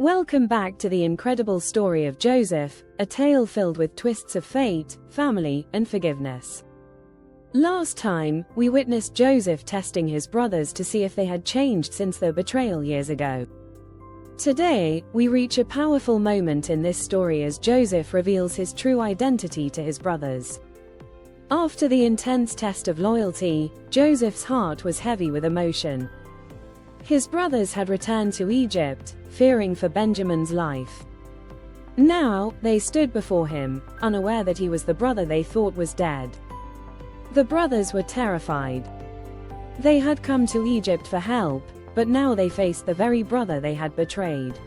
Welcome back to the incredible story of Joseph, a tale filled with twists of fate, family, and forgiveness. Last time, we witnessed Joseph testing his brothers to see if they had changed since their betrayal years ago. Today, we reach a powerful moment in this story as Joseph reveals his true identity to his brothers. After the intense test of loyalty, Joseph's heart was heavy with emotion. His brothers had returned to Egypt, fearing for Benjamin's life. Now, they stood before him, unaware that he was the brother they thought was dead. The brothers were terrified. They had come to Egypt for help, but now they faced the very brother they had betrayed.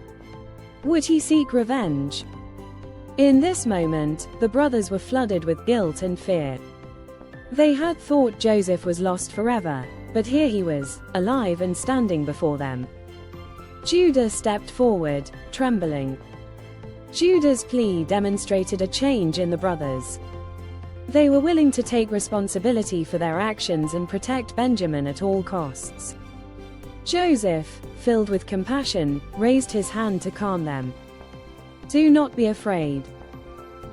Would he seek revenge? In this moment, the brothers were flooded with guilt and fear. They had thought Joseph was lost forever, but here he was, alive and standing before them. Judah stepped forward, trembling. Judah's plea demonstrated a change in the brothers. They were willing to take responsibility for their actions and protect Benjamin at all costs. Joseph, filled with compassion, raised his hand to calm them. "Do not be afraid.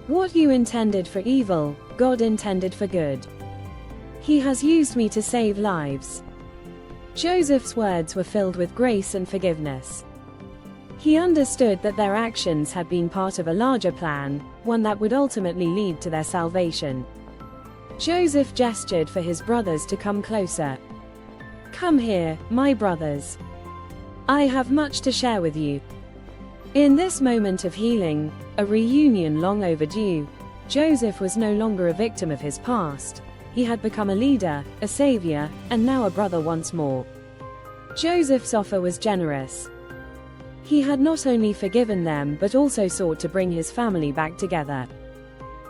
What you intended for evil, God intended for good. He has used me to save lives." Joseph's words were filled with grace and forgiveness. He understood that their actions had been part of a larger plan, one that would ultimately lead to their salvation. Joseph gestured for his brothers to come closer. "Come here, my brothers. I have much to share with you." In this moment of healing, a reunion long overdue, Joseph was no longer a victim of his past. He had become a leader, a savior, and now a brother once more. Joseph's offer was generous. He had not only forgiven them but also sought to bring his family back together.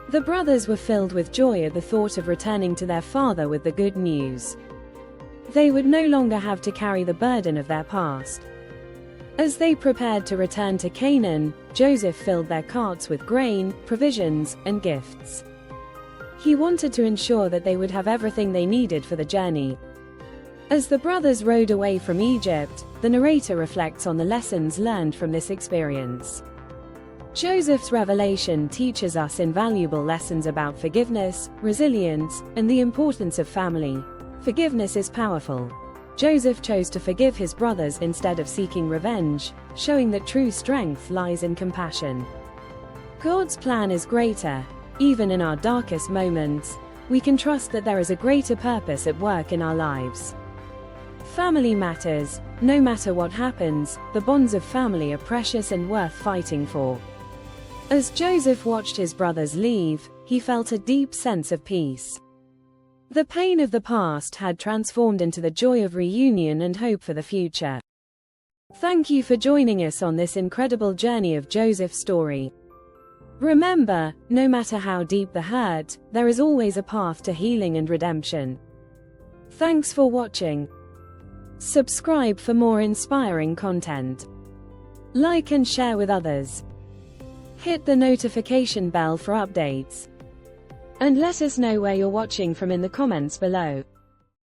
The brothers were filled with joy at the thought of returning to their father with the good news. They would no longer have to carry the burden of their past. As they prepared to return to Canaan, Joseph filled their carts with grain, provisions, and gifts. He wanted to ensure that they would have everything they needed for the journey. As the brothers rode away from Egypt, the narrator reflects on the lessons learned from this experience. Joseph's revelation teaches us invaluable lessons about forgiveness, resilience, and the importance of family. Forgiveness is powerful. Joseph chose to forgive his brothers instead of seeking revenge, showing that true strength lies in compassion. God's plan is greater. Even in our darkest moments, we can trust that there is a greater purpose at work in our lives. Family matters. No matter what happens, the bonds of family are precious and worth fighting for. As Joseph watched his brothers leave, he felt a deep sense of peace. The pain of the past had transformed into the joy of reunion and hope for the future. Thank you for joining us on this incredible journey of Joseph's story. Remember, no matter how deep the hurt, there is always a path to healing and redemption. Thanks for watching. Subscribe for more inspiring content. Like and share with others. Hit the notification bell for updates. And let us know where you're watching from in the comments below.